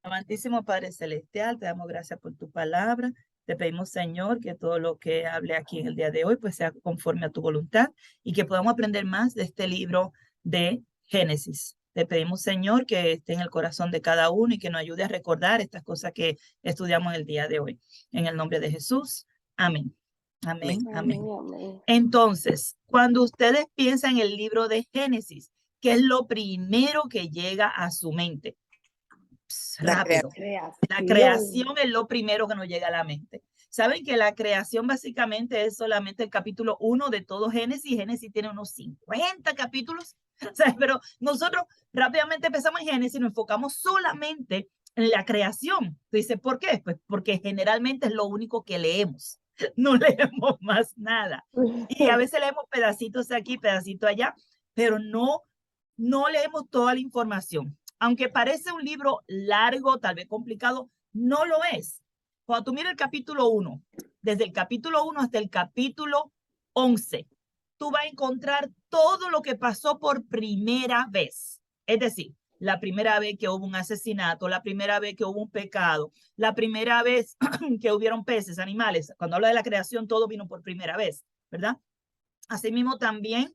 Amantísimo Padre Celestial, te damos gracias por tu palabra. Te pedimos, Señor, que todo lo que hable aquí en el día de hoy pues sea conforme a tu voluntad y que podamos aprender más de este libro de Génesis. Te pedimos, Señor, que esté en el corazón de cada uno y que nos ayude a recordar estas cosas que estudiamos el día de hoy. En el nombre de Jesús. Amén. Amén. Amén. Amén. Entonces, cuando ustedes piensan en el libro de Génesis, ¿qué es lo primero que llega a su mente? Rápido. La creación es lo primero que nos llega a la mente. Saben que la creación básicamente es solamente el capítulo 1 de todo Génesis. Génesis tiene unos 50 capítulos. O sea, pero nosotros rápidamente empezamos en Génesis y nos enfocamos solamente en la creación. Dice, ¿por qué? Pues porque generalmente es lo único que leemos. No leemos más nada. Y a veces leemos pedacitos aquí, pedacitos allá, pero no leemos toda la información. Aunque parece un libro largo, tal vez complicado, no lo es. Cuando tú miras el capítulo 1, desde el capítulo 1 hasta el capítulo 11, tú vas a encontrar todo lo que pasó por primera vez. Es decir, la primera vez que hubo un asesinato, la primera vez que hubo un pecado, la primera vez que hubieron peces, animales. Cuando habla de la creación, todo vino por primera vez, ¿verdad? Asimismo también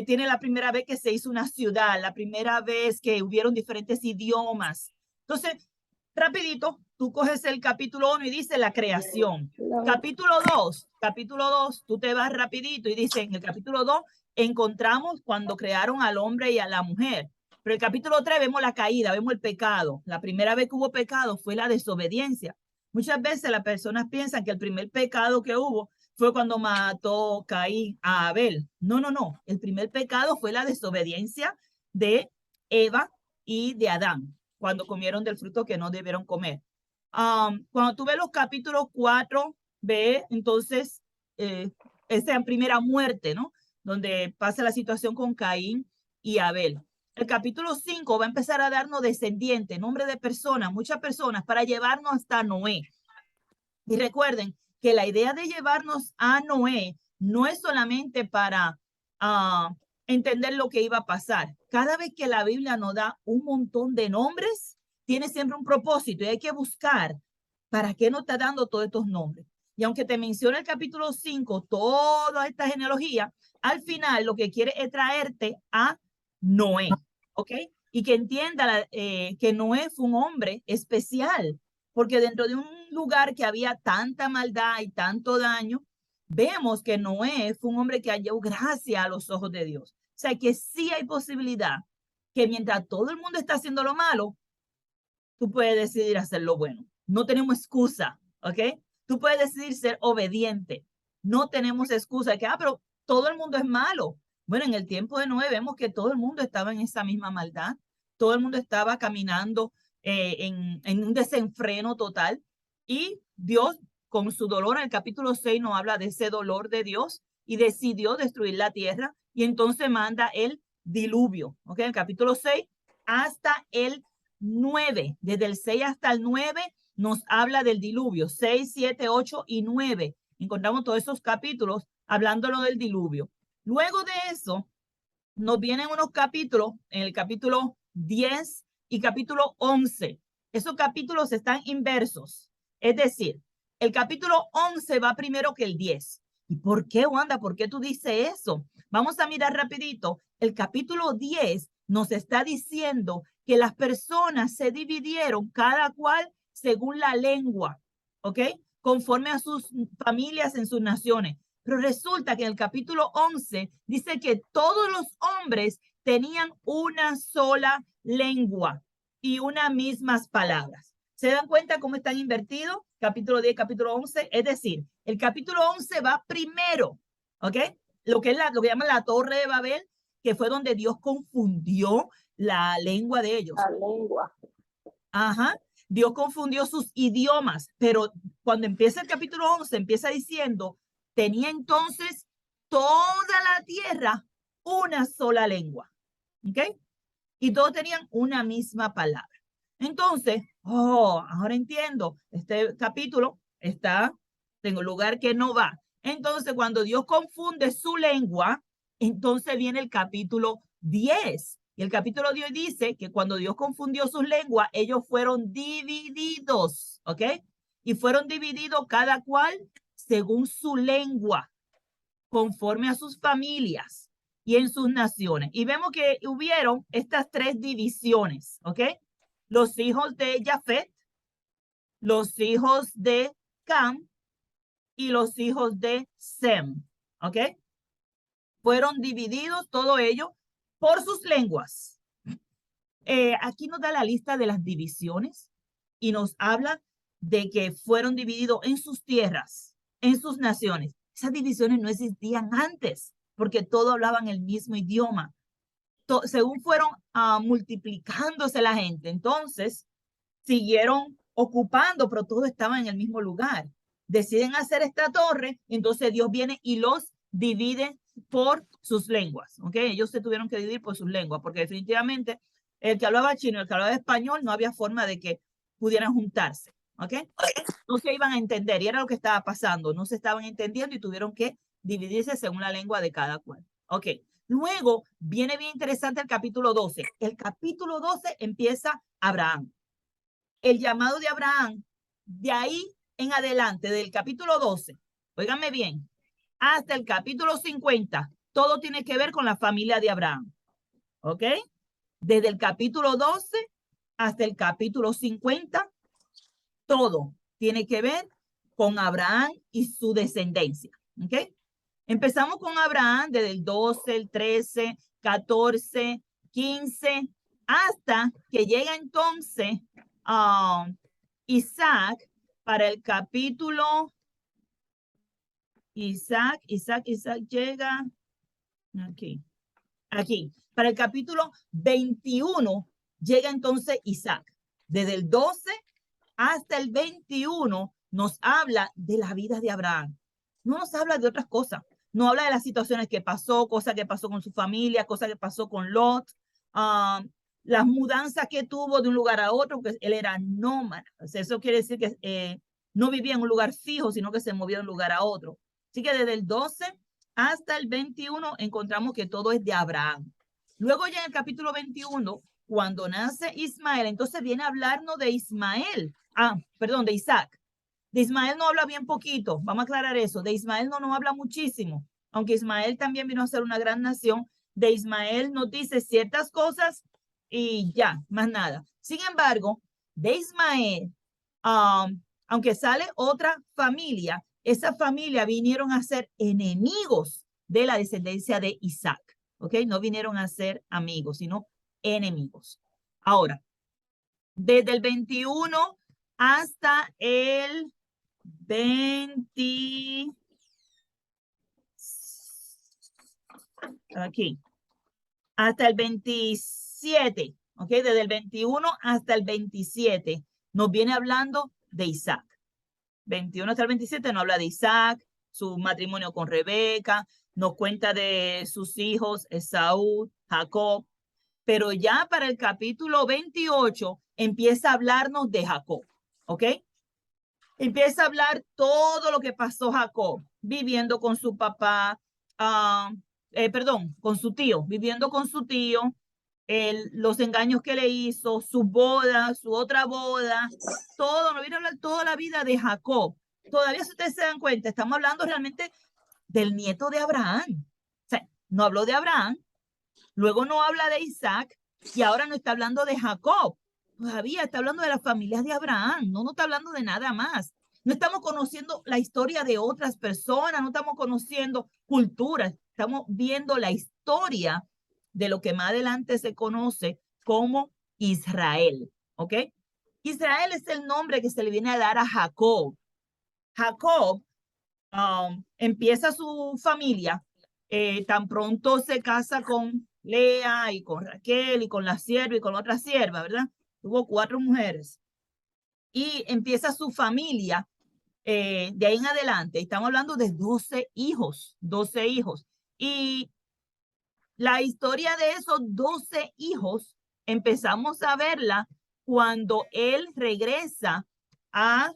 tiene la primera vez que se hizo una ciudad, la primera vez que hubieron diferentes idiomas. Entonces, rapidito, tú coges el capítulo 1 y dice la creación. Capítulo 2, tú te vas rapidito y dice en el capítulo 2 encontramos cuando crearon al hombre y a la mujer. Pero el capítulo 3 vemos la caída, vemos el pecado. La primera vez que hubo pecado fue la desobediencia. Muchas veces las personas piensan que el primer pecado que hubo fue cuando mató Caín a Abel. No, no, no. El primer pecado fue la desobediencia de Eva y de Adán, cuando comieron del fruto que no debieron comer. Cuando tú ves los capítulos 4, ve entonces esa primera muerte, ¿no? Donde pasa la situación con Caín y Abel. El capítulo 5 va a empezar a darnos descendientes, nombre de personas, muchas personas, para llevarnos hasta Noé. Y recuerden que la idea de llevarnos a Noé no es solamente para entender lo que iba a pasar. Cada vez que la Biblia nos da un montón de nombres, tiene siempre un propósito y hay que buscar para qué nos está dando todos estos nombres. Y aunque te menciona el capítulo 5, toda esta genealogía, al final lo que quiere es traerte a Noé, ¿ok? Y que entienda que Noé fue un hombre especial, porque dentro de un lugar que había tanta maldad y tanto daño, vemos que Noé fue un hombre que halló gracia a los ojos de Dios. O sea, que sí hay posibilidad que mientras todo el mundo está haciendo lo malo, tú puedes decidir hacer lo bueno. No tenemos excusa, ¿ok? Tú puedes decidir ser obediente. No tenemos excusa de que, pero todo el mundo es malo. Bueno, en el tiempo de Noé vemos que todo el mundo estaba en esa misma maldad. Todo el mundo estaba caminando en un desenfreno total. Y Dios, con su dolor, en el capítulo 6 nos habla de ese dolor de Dios y decidió destruir la tierra. Y entonces manda el diluvio, ¿ok? En el capítulo 6 hasta el 9, desde el 6 hasta el 9 nos habla del diluvio, 6, 7, 8 y 9. Encontramos todos esos capítulos hablándolo del diluvio. Luego de eso, nos vienen unos capítulos, en el capítulo 10 y capítulo 11. Esos capítulos están inversos. Es decir, el capítulo 11 va primero que el 10. ¿Y por qué, Wanda? ¿Por qué tú dices eso? Vamos a mirar rapidito. El capítulo 10 nos está diciendo que las personas se dividieron cada cual según la lengua, ¿ok? Conforme a sus familias en sus naciones. Pero resulta que en el capítulo 11 dice que todos los hombres tenían una sola lengua y unas mismas palabras. ¿Se dan cuenta cómo están invertidos? Capítulo 10, capítulo 11. Es decir, el capítulo 11 va primero, ¿ok? Lo que lo que llaman la Torre de Babel, que fue donde Dios confundió la lengua de ellos. La lengua. Ajá. Dios confundió sus idiomas, pero cuando empieza el capítulo 11, empieza diciendo, tenía entonces toda la tierra una sola lengua, ¿ok? Y todos tenían una misma palabra. Entonces, ahora entiendo, este capítulo está en un lugar que no va. Entonces, cuando Dios confunde su lengua, entonces viene el capítulo 10 Y el capítulo de hoy dice que cuando Dios confundió sus lenguas, ellos fueron divididos, ¿ok? Y fueron divididos cada cual según su lengua, conforme a sus familias y en sus naciones. Y vemos que hubieron estas tres divisiones, ¿ok? Los hijos de Jafet, los hijos de Cam y los hijos de Sem, ¿ok? Fueron divididos todo ello por sus lenguas. Aquí nos da la lista de las divisiones y nos habla de que fueron divididos en sus tierras, en sus naciones. Esas divisiones no existían antes porque todos hablaban el mismo idioma. Según fueron multiplicándose la gente, entonces siguieron ocupando, pero todos estaban en el mismo lugar. Deciden hacer esta torre, entonces Dios viene y los divide por sus lenguas, ¿ok? Ellos se tuvieron que dividir por sus lenguas, porque definitivamente el que hablaba chino y el que hablaba español no había forma de que pudieran juntarse, ¿ok? No se iban a entender y era lo que estaba pasando, no se estaban entendiendo y tuvieron que dividirse según la lengua de cada cual, ¿ok? Luego viene bien interesante el capítulo 12. El capítulo 12 empieza Abraham. El llamado de Abraham, de ahí en adelante, del capítulo 12, óiganme bien, hasta el capítulo 50, todo tiene que ver con la familia de Abraham, ¿ok? Desde el capítulo 12 hasta el capítulo 50, todo tiene que ver con Abraham y su descendencia, ¿ok? Empezamos con Abraham desde el 12, el 13, 14, 15, hasta que llega entonces Isaac para el capítulo. Isaac llega aquí. Para el capítulo 21 llega entonces Isaac. Desde el 12 hasta el 21 nos habla de la vida de Abraham. No nos habla de otras cosas. No habla de las situaciones que pasó, cosas que pasó con su familia, cosas que pasó con Lot, las mudanzas que tuvo de un lugar a otro, porque él era nómada. O sea, eso quiere decir que no vivía en un lugar fijo, sino que se movía de un lugar a otro. Así que desde el 12 hasta el 21 encontramos que todo es de Abraham. Luego ya en el capítulo 21, cuando nace Ismael, entonces viene a hablarnos de Ismael. Perdón, de Isaac. De Ismael no habla bien poquito, vamos a aclarar eso. De Ismael no nos habla muchísimo, aunque Ismael también vino a ser una gran nación. De Ismael nos dice ciertas cosas y ya, más nada. Sin embargo, de Ismael, aunque sale otra familia, esa familia vinieron a ser enemigos de la descendencia de Isaac, ¿ok? No vinieron a ser amigos, sino enemigos. Ahora, desde el 21 hasta el 20, aquí, hasta el 27, ¿ok? Desde el 21 hasta el 27 nos viene hablando de Isaac. 21 hasta el 27 nos habla de Isaac, su matrimonio con Rebeca, nos cuenta de sus hijos, Esaú, Jacob, pero ya para el capítulo 28 empieza a hablarnos de Jacob, ¿ok? Empieza a hablar todo lo que pasó Jacob, viviendo con su papá, con su tío, viviendo con su tío, los engaños que le hizo, su boda, su otra boda, todo, no viene a hablar toda la vida de Jacob. Todavía, si ustedes se dan cuenta, estamos hablando realmente del nieto de Abraham. O sea, no habló de Abraham, luego no habla de Isaac y ahora no está hablando de Jacob. Todavía está hablando de las familias de Abraham, no está hablando de nada más. No estamos conociendo la historia de otras personas, no estamos conociendo culturas, estamos viendo la historia de lo que más adelante se conoce como Israel, ¿ok? Israel es el nombre que se le viene a dar a Jacob. Jacob empieza su familia, tan pronto se casa con Lea y con Raquel y con la sierva y con otra sierva, ¿verdad? Tuvo 4 mujeres. Y empieza su familia de ahí en adelante. Estamos hablando de 12 hijos, 12 hijos. Y la historia de esos 12 hijos empezamos a verla cuando él regresa a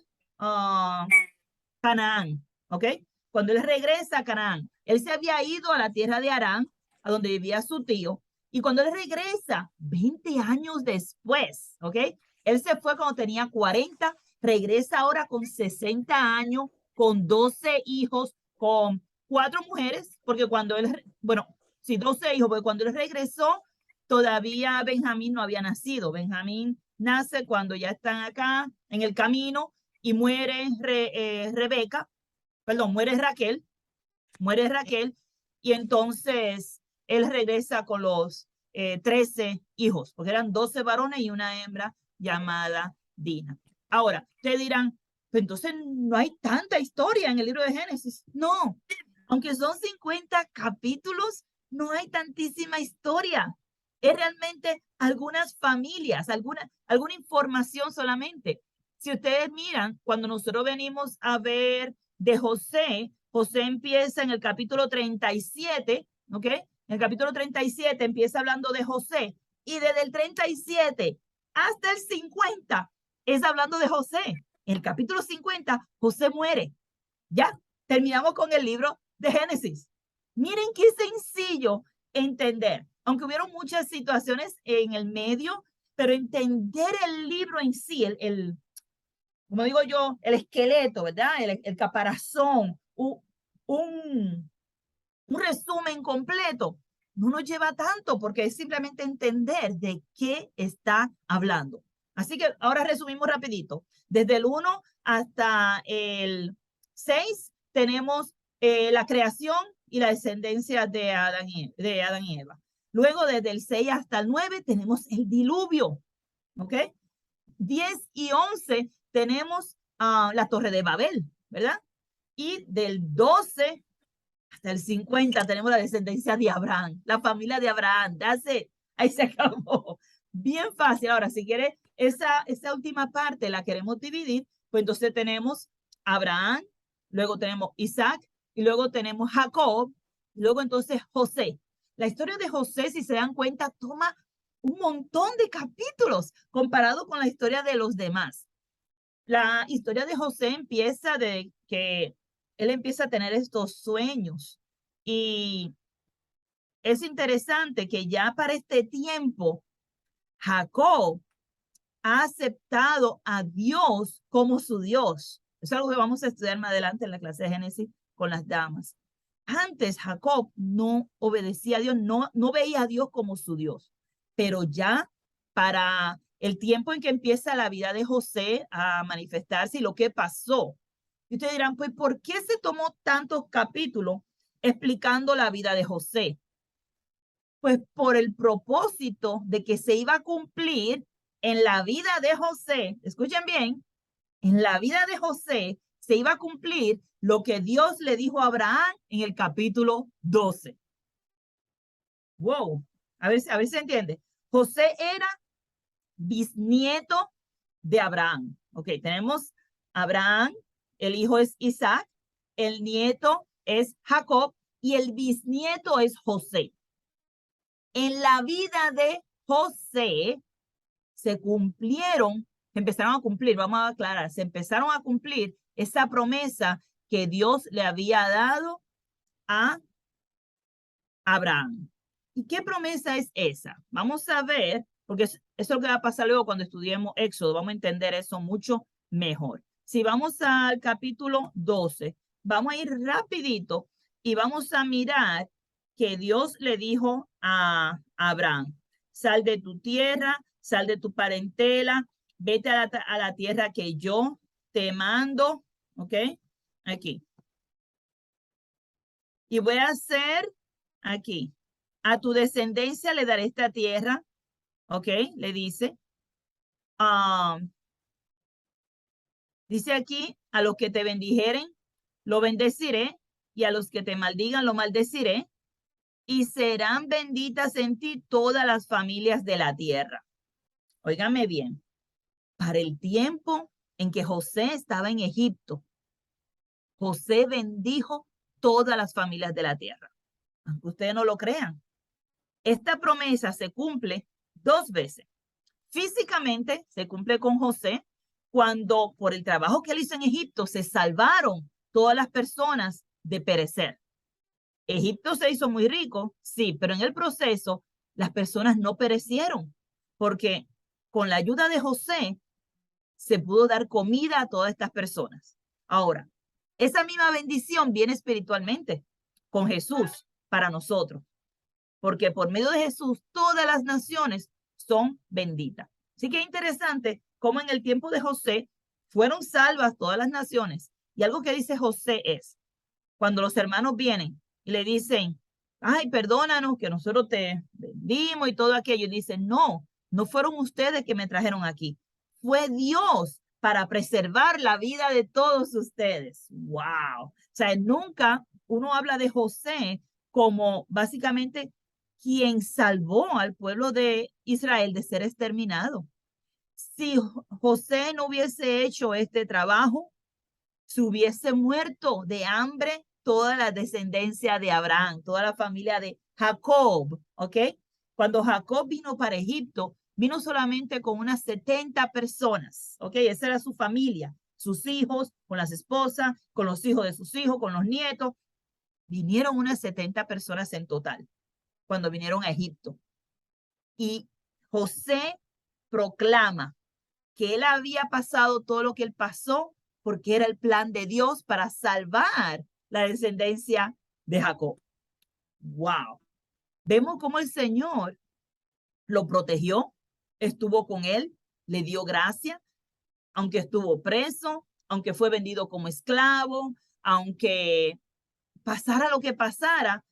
Canaán, ¿ok? Cuando él regresa a Canaán, él se había ido a la tierra de Harán, a donde vivía su tío, Y cuando él regresa, 20 años después, ¿ok? Él se fue cuando tenía 40, regresa ahora con 60 años, con 12 hijos, con 4 mujeres, porque cuando él, bueno, sí, 12 hijos, porque cuando él regresó, todavía Benjamín no había nacido. Benjamín nace cuando ya están acá en el camino y muere Rebeca, perdón, muere Raquel, y entonces él regresa con los 13 hijos, porque eran 12 varones y una hembra llamada Dina. Ahora, ustedes dirán, pues entonces no hay tanta historia en el libro de Génesis. No, aunque son 50 capítulos, no hay tantísima historia. Es realmente algunas familias, alguna información solamente. Si ustedes miran, cuando nosotros venimos a ver de José, José empieza en el capítulo 37, ¿ok? En el capítulo 37 empieza hablando de José y desde el 37 hasta el 50 es hablando de José. En el capítulo 50, José muere. Ya, terminamos con el libro de Génesis. Miren qué sencillo entender, aunque hubieron muchas situaciones en el medio, pero entender el libro en sí, como digo yo, el esqueleto, ¿verdad? El caparazón, un resumen completo, no nos lleva tanto porque es simplemente entender de qué está hablando. Así que ahora resumimos rapidito. Desde el 1 hasta el 6 tenemos la creación y la descendencia de Adán y Eva. Luego desde el 6 hasta el 9 tenemos el diluvio, ¿ok? 10 y 11 tenemos la Torre de Babel, ¿verdad? Y del 12 hasta el 50 tenemos la descendencia de Abraham, la familia de Abraham. Ahí se acabó. Bien fácil. Ahora, si quieres, esa última parte la queremos dividir, pues entonces tenemos Abraham, luego tenemos Isaac, y luego tenemos Jacob, y luego entonces José. La historia de José, si se dan cuenta, toma un montón de capítulos comparado con la historia de los demás. La historia de José empieza de que él empieza a tener estos sueños y es interesante que ya para este tiempo Jacob ha aceptado a Dios como su Dios. Eso es algo que vamos a estudiar más adelante en la clase de Génesis con las damas. Antes Jacob no obedecía a Dios, no veía a Dios como su Dios, pero ya para el tiempo en que empieza la vida de José a manifestarse y lo que pasó. Y ustedes dirán, pues, ¿por qué se tomó tantos capítulos explicando la vida de José? Pues por el propósito de que se iba a cumplir en la vida de José, escuchen bien, en la vida de José se iba a cumplir lo que Dios le dijo a Abraham en el capítulo 12. Wow, a ver si se entiende. José era bisnieto de Abraham. Ok, tenemos Abraham, el hijo es Isaac, el nieto es Jacob y el bisnieto es José. En la vida de José se cumplieron, empezaron a cumplir, vamos a aclarar, se empezaron a cumplir esa promesa que Dios le había dado a Abraham. ¿Y qué promesa es esa? Vamos a ver, porque eso es lo que va a pasar luego cuando estudiemos Éxodo, vamos a entender eso mucho mejor. Si vamos al capítulo 12, vamos a ir rapidito y vamos a mirar que Dios le dijo a Abraham, sal de tu tierra, sal de tu parentela, vete a la tierra que yo te mando, ¿ok? Aquí. Y voy a hacer aquí, a tu descendencia le daré esta tierra, ¿ok? Le dice. Dice aquí, a los que te bendijeren, lo bendeciré, y a los que te maldigan, lo maldeciré, y serán benditas en ti todas las familias de la tierra. Óigame bien, para el tiempo en que José estaba en Egipto, José bendijo todas las familias de la tierra. Aunque ustedes no lo crean, esta promesa se cumple 2 veces. Físicamente se cumple con José cuando por el trabajo que él hizo en Egipto se salvaron todas las personas de perecer. Egipto se hizo muy rico, sí, pero en el proceso las personas no perecieron, porque con la ayuda de José se pudo dar comida a todas estas personas. Ahora, esa misma bendición viene espiritualmente con Jesús para nosotros, porque por medio de Jesús todas las naciones son benditas. Así que es interesante cómo en el tiempo de José fueron salvas todas las naciones. Y algo que dice José es, cuando los hermanos vienen y le dicen, ay, perdónanos que nosotros te vendimos y todo aquello, y dicen, no, no fueron ustedes que me trajeron aquí, fue Dios para preservar la vida de todos ustedes. Wow. O sea, nunca uno habla de José como básicamente quien salvó al pueblo de Israel de ser exterminado. Si José no hubiese hecho este trabajo, se hubiese muerto de hambre toda la descendencia de Abraham, toda la familia de Jacob, ¿ok? Cuando Jacob vino para Egipto, vino solamente con unas 70 personas, ¿ok? Esa era su familia, sus hijos, con las esposas, con los hijos de sus hijos, con los nietos. Vinieron unas 70 personas en total cuando vinieron a Egipto. Y José proclama que él había pasado todo lo que él pasó porque era el plan de Dios para salvar la descendencia de Jacob. Wow. Vemos cómo el Señor lo protegió, estuvo con él, le dio gracia, aunque estuvo preso, aunque fue vendido como esclavo, aunque pasara lo que pasara,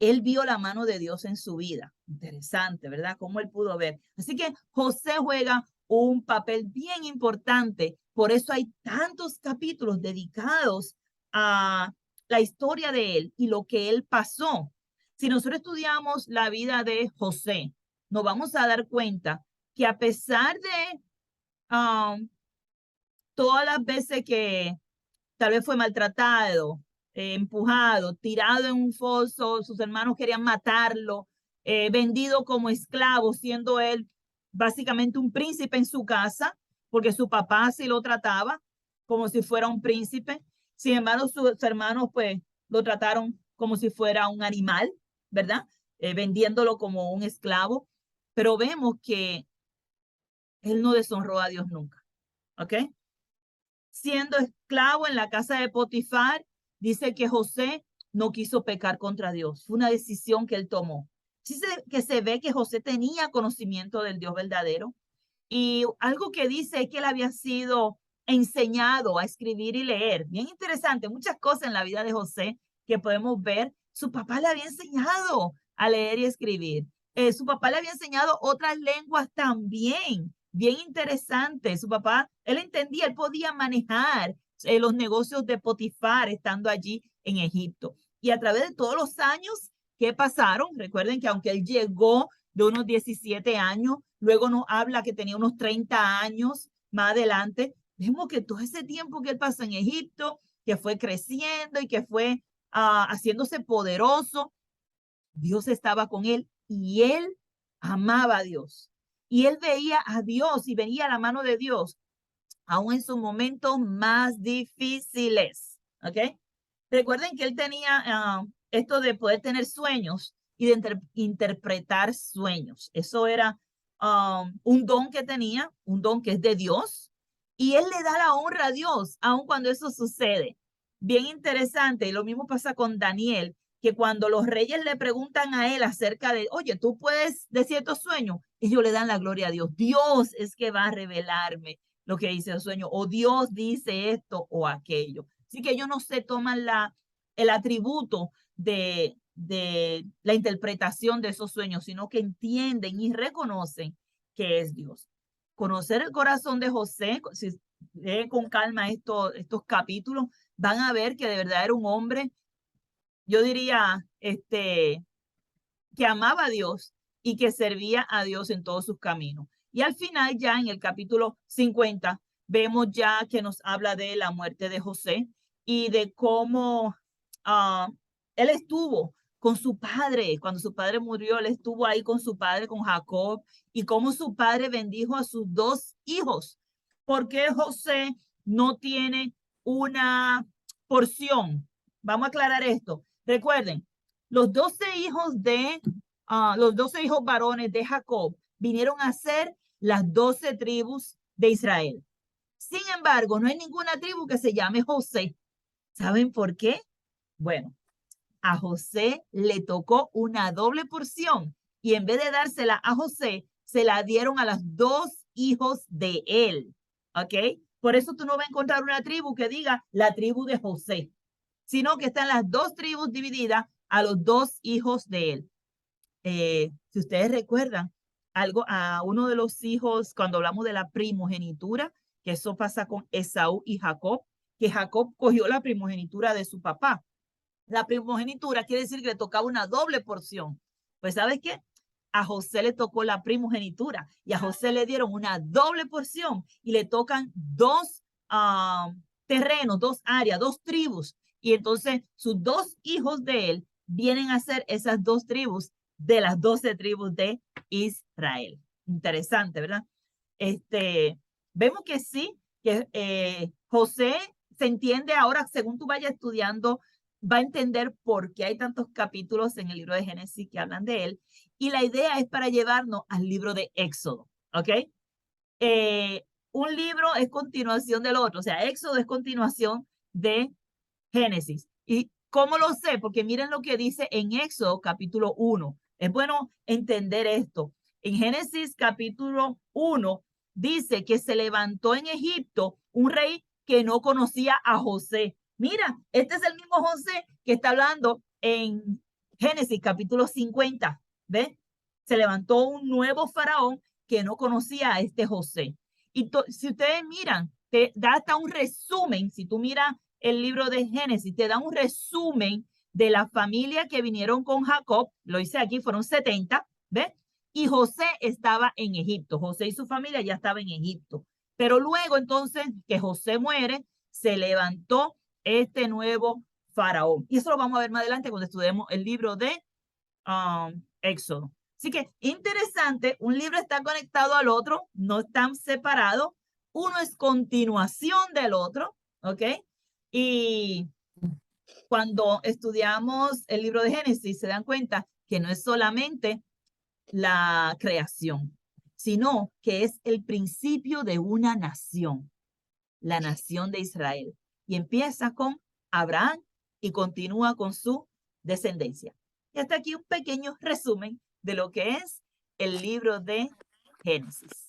él vio la mano de Dios en su vida. Interesante, ¿verdad? Cómo él pudo ver. Así que José juega un papel bien importante. Por eso hay tantos capítulos dedicados a la historia de él y lo que él pasó. Si nosotros estudiamos la vida de José, nos vamos a dar cuenta que a pesar de todas las veces que tal vez fue maltratado, empujado, tirado en un foso, sus hermanos querían matarlo, vendido como esclavo, siendo él básicamente un príncipe en su casa, porque su papá sí lo trataba como si fuera un príncipe. Sin embargo, sus hermanos pues lo trataron como si fuera un animal, ¿verdad? Vendiéndolo como un esclavo. Pero vemos que él no deshonró a Dios nunca, ¿ok? Siendo esclavo en la casa de Potifar, dice que José no quiso pecar contra Dios. Fue una decisión que él tomó. Sí que se ve que José tenía conocimiento del Dios verdadero. Y algo que dice es que él había sido enseñado a escribir y leer. Bien interesante, muchas cosas en la vida de José que podemos ver. Su papá le había enseñado a leer y escribir. Su papá le había enseñado otras lenguas también. Bien interesante. Su papá, él entendía, él podía manejar los negocios de Potifar estando allí en Egipto. Y a través de todos los años que pasaron, recuerden que aunque él llegó de unos 17 años, luego nos habla que tenía unos 30 años más adelante, vemos que todo ese tiempo que él pasó en Egipto, que fue creciendo y que fue haciéndose poderoso, Dios estaba con él y él amaba a Dios. Y él veía a Dios y veía la mano de Dios, aún en sus momentos más difíciles. ¿Ok? Recuerden que él tenía esto de poder tener sueños y de interpretar sueños. Eso era un don que tenía, un don que es de Dios. Y él le da la honra a Dios, aun cuando eso sucede. Bien interesante. Y lo mismo pasa con Daniel, que cuando los reyes le preguntan a él acerca de, oye, tú puedes decir estos sueños, ellos le dan la gloria a Dios. Dios es que va a revelarme lo que dice el sueño, o Dios dice esto o aquello. Así que ellos no se toman el atributo de la interpretación de esos sueños, sino que entienden y reconocen que es Dios. Conocer el corazón de José, si leen con calma estos capítulos, van a ver que de verdad era un hombre, yo diría, que amaba a Dios y que servía a Dios en todos sus caminos. Y al final, ya en el capítulo 50, vemos ya que nos habla de la muerte de José y de cómo él estuvo con su padre. Cuando su padre murió, él estuvo ahí con su padre, con Jacob, y cómo su padre bendijo a sus dos hijos. Porque José no tiene una porción. Vamos a aclarar esto. Recuerden, los 12 hijos de los 12 hijos varones de Jacob vinieron a ser las 12 tribus de Israel. Sin embargo, no hay ninguna tribu que se llame José. ¿Saben por qué? Bueno, a José le tocó una doble porción y en vez de dársela a José, se la dieron a los 2 hijos de él. ¿Ok? Por eso tú no vas a encontrar una tribu que diga la tribu de José, sino que están las 2 tribus divididas a los 2 hijos de él. Si ustedes recuerdan, algo a uno de los hijos, cuando hablamos de la primogenitura, que eso pasa con Esaú y Jacob, que Jacob cogió la primogenitura de su papá. La primogenitura quiere decir que le tocaba una doble porción. Pues, ¿sabes qué? A José le tocó la primogenitura y a José le dieron una doble porción y le tocan 2 terrenos, 2 áreas, 2 tribus. Y entonces sus 2 hijos de él vienen a ser esas 2 tribus de las 12 tribus de Israel. Interesante, ¿verdad? Vemos que sí, que José se entiende ahora, según tú vayas estudiando, va a entender por qué hay tantos capítulos en el libro de Génesis que hablan de él. Y la idea es para llevarnos al libro de Éxodo, ¿ok? Un libro es continuación del otro, o sea, Éxodo es continuación de Génesis. ¿Y cómo lo sé? Porque miren lo que dice en Éxodo capítulo 1. Es bueno entender esto. En Génesis capítulo 1 dice que se levantó en Egipto un rey que no conocía a José. Mira, este es el mismo José que está hablando en Génesis capítulo 50. ¿Ves? Se levantó un nuevo faraón que no conocía a este José. Y si ustedes miran, te da hasta un resumen. Si tú miras el libro de Génesis, te da un resumen de la familia que vinieron con Jacob. Lo hice aquí, fueron 70, ¿ves? Y José estaba en Egipto. José y su familia ya estaban en Egipto. Pero luego entonces que José muere, se levantó este nuevo faraón. Y eso lo vamos a ver más adelante cuando estudiemos el libro de Éxodo. Así que interesante, un libro está conectado al otro, no están separados. Uno es continuación del otro, ¿ok? Y cuando estudiamos el libro de Génesis, se dan cuenta que no es solamente la creación, sino que es el principio de una nación, la nación de Israel. Y empieza con Abraham y continúa con su descendencia. Y hasta aquí un pequeño resumen de lo que es el libro de Génesis.